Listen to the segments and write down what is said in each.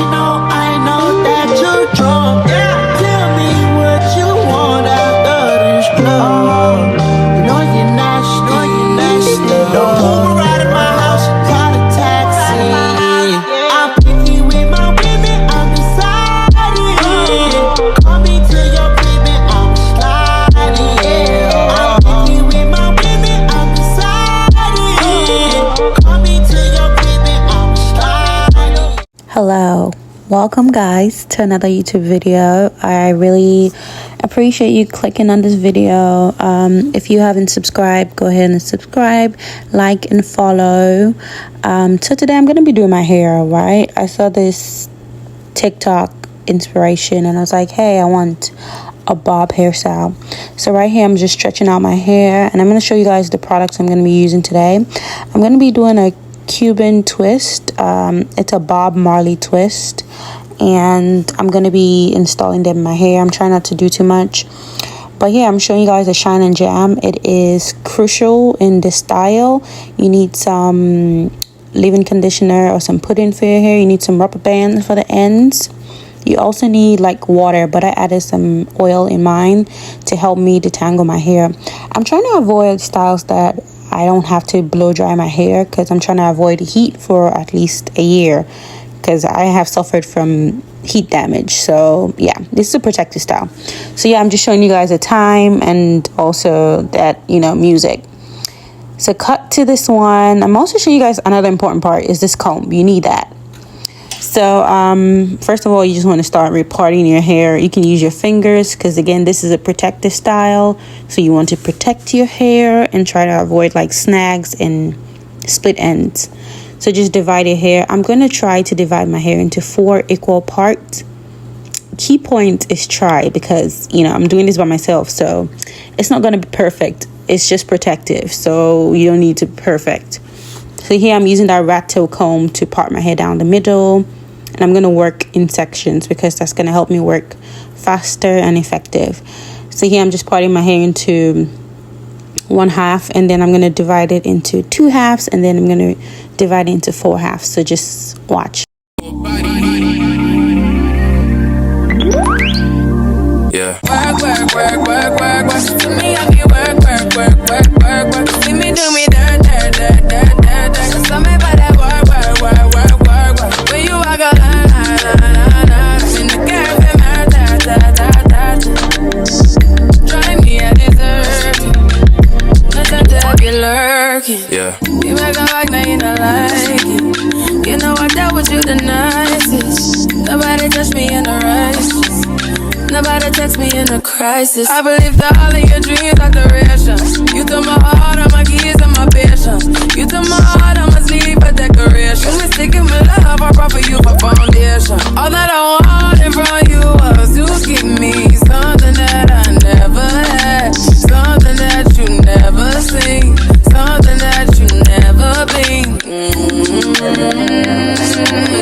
I know that you're drunk. Tell me what you want after this club. You know you're nasty. Don't Uber right at my house, call a taxi. I'm picky with my women, I'm deciding. Call me to your crib and I'm sliding. I'm picky with my women, I'm deciding. Call me to your crib and I'm sliding. Hello, welcome guys to another YouTube video. I really appreciate you clicking on this video. If you haven't subscribed, go ahead and subscribe, like and follow. So today I'm gonna be doing my hair. Right, I saw this TikTok inspiration and I was like, hey, I want a bob hairstyle. So right here I'm just stretching out my hair, and I'm going to show you guys the products I'm going to be using today. I'm going to be doing a Cuban twist. It's a Bob Marley twist, and I'm going to be installing them in my hair. I'm trying not to do too much, but yeah, I'm showing you guys a shine and jam. It is crucial in this style. You need some leave-in conditioner or some put-in for your hair. You need some rubber bands for the ends. You also need like water, but I added some oil in mine to help me detangle my hair. I'm trying to avoid styles that I don't have to blow dry my hair, because I'm trying to avoid heat for at least a year, because I have suffered from heat damage. So yeah, this is a protective style. So yeah, I'm just showing you guys the time and also that, you know, music. So cut to this one. I'm also showing you guys another important part is this comb. You need that. So first of all, you just want to start reparting your hair. You can use your fingers, because again, this is a protective style. So you want to protect your hair and try to avoid like snags and split ends. So just divide your hair. I'm going to try to divide my hair into 4 equal parts. Key point is try, because, you know, I'm doing this by myself. So it's not going to be perfect. It's just protective. So you don't need to be perfect. So here I'm using that rat tail comb to part my hair down the middle. And I'm going to work in sections, because that's going to help me work faster and effective. So here I'm just parting my hair into 1/2, and then I'm going to divide it into 2 halves, and then I'm going to divide it into 4 halves. So just watch. Yeah. Work. To me, I be work. See me do me dirt. So me by that work. When you walk a line, in the cafe, drive me a dessert. Nothing to be lurking. Yeah. You make a like, now you don't like it. You know I dealt with you the nicest. Nobody touched me in the righteous. Nobody text me in a crisis. I believe that all of your dreams are durations. You took my heart, all my keys, and my patience. You took my heart, I must leave a decoration. You mistaken my love, I brought for you for foundation. All that I wanted from you was to give me something that I never had, something that you never seen, something that you never been.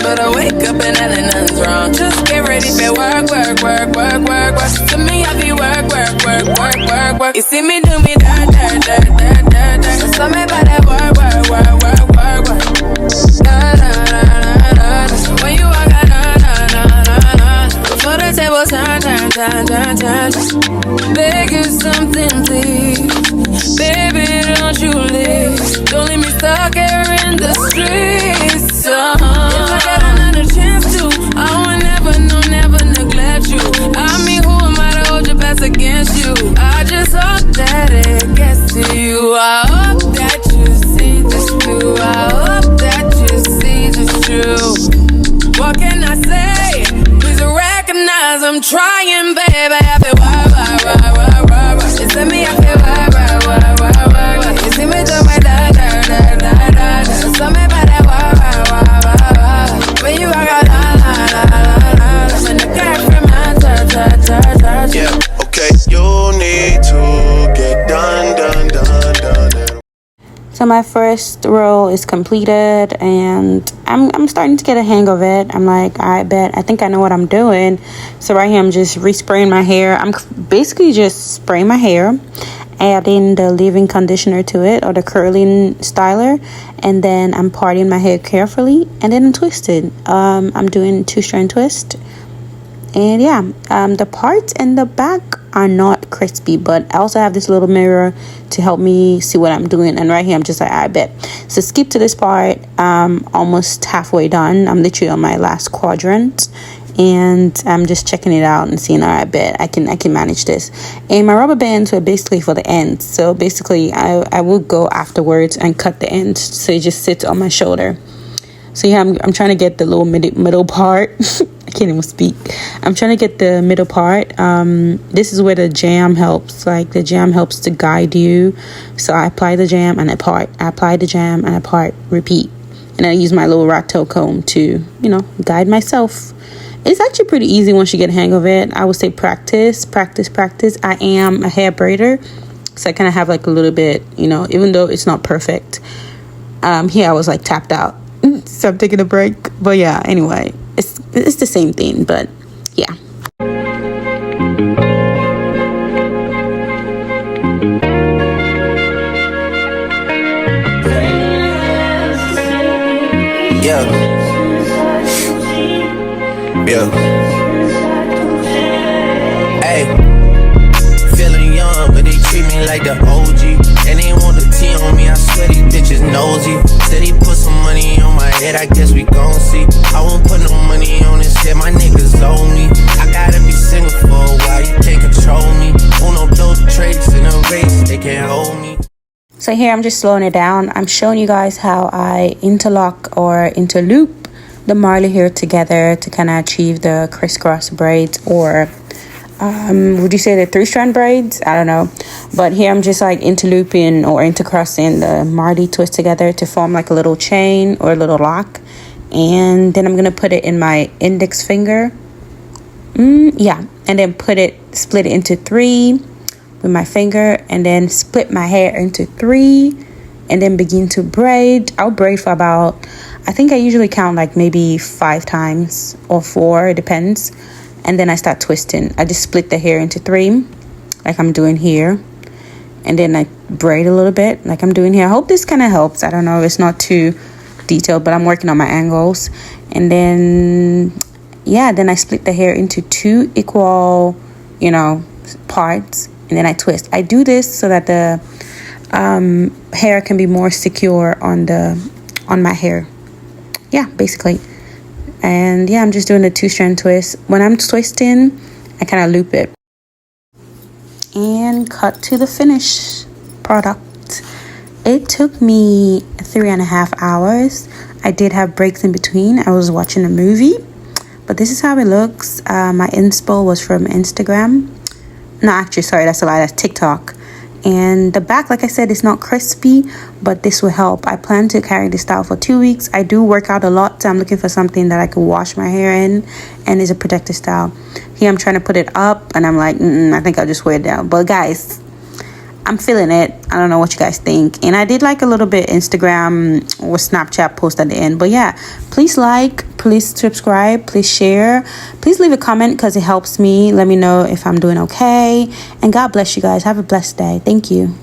But I wake up and nothing's wrong. Just get ready for work. To me, I be work. You see me do me dirt. So me by that work. When you walk out, before the table turn. Beg you something, please. Baby, don't you leave. Don't leave me stuck here in the streets. If I got another chance to, I will never neglect you. I mean, who am I to hold your best against you? I just hope that it gets to you. I hope that you see this through. I hope that you see this true. What can I say? Please recognize I'm trying, baby. I feel work. You see me, I feel work. You see me do my da. So me by that work. When you walk out, when the girl from my touch. Yeah, okay. You need to get done. So my first row is completed, and I'm starting to get a hang of it. I'm like, I think I know what I'm doing. So right here I'm just respraying my hair. I'm basically just spraying my hair, adding the leave-in conditioner to it, or the curling styler, and then I'm parting my hair carefully, and then I'm twisted. I'm doing 2-strand twist. And yeah, the parts in the back are not crispy, but I also have this little mirror to help me see what I'm doing. And right here, I'm just like, I bet. So skip to this part. Almost halfway done. I'm literally on my last quadrant, and I'm just checking it out and seeing, all right, I bet I can manage this. And my rubber bands were basically for the ends. So basically, I will go afterwards and cut the ends so it just sits on my shoulder. So yeah, I'm trying to get the little middle part. I can't even speak. I'm trying to get the middle part. This is where the jam helps. Like, the jam helps to guide you. So I apply the jam and I part. I apply the jam and I part. Repeat. And I use my little rat tail comb to, guide myself. It's actually pretty easy once you get a hang of it. I would say practice. I am a hair braider, so I kind of have like a little bit, even though it's not perfect. Here I was like tapped out. So I'm taking a break. But yeah, anyway, it's the same thing, but yeah. Yeah. Hey, feeling young, but they treat me like the OG. And they want the T on me, I swear these bitches nosy. Said he put some money on my head, I guess we gon' see. I won't put no money on this shit, my niggas owe me. I gotta be single for a while, you can't control me. Uno, those traits in a race, they can't hold me. So here I'm just slowing it down. I'm showing you guys how I interlock or interloop the Marley hair together to kind of achieve the crisscross braids, or would you say the 3-strand braids? I don't know. But here I'm just like interlooping or intercrossing the Marley twist together to form like a little chain or a little lock. And then I'm going to put it in my index finger. Yeah. And then split it into 3 with my finger, and then split my hair into 3, and then begin to braid. I'll braid for about, I think I usually count like maybe 5 times or 4, it depends. And then I start twisting. I just split the hair into 3, like I'm doing here. And then I braid a little bit, like I'm doing here. I hope this kind of helps. I don't know, it's not too detailed, but I'm working on my angles. And then, yeah, then I split the hair into 2 equal, parts. And then I twist. I do this so that the hair can be more secure on my hair. Yeah, basically. And yeah, I'm just doing a 2-strand twist. When I'm twisting, I kind of loop it. And cut to the finished product. It took me 3.5 hours. I did have breaks in between. I was watching a movie. But this is how it looks. My inspo was from Instagram. No, actually, sorry, that's a lie. That's TikTok. And the back, like I said, is not crispy, but this will help. I plan to carry this style for 2 weeks. I do work out a lot, so I'm looking for something that I can wash my hair in and is a protective style. Here, I'm trying to put it up, and I'm like, I think I'll just wear it down. But guys, I'm feeling it. I don't know what you guys think. And I did like a little bit Instagram or Snapchat post at the end. But yeah, please like, please subscribe, please share. Please leave a comment because it helps me. Let me know if I'm doing okay. And God bless you guys. Have a blessed day. Thank you.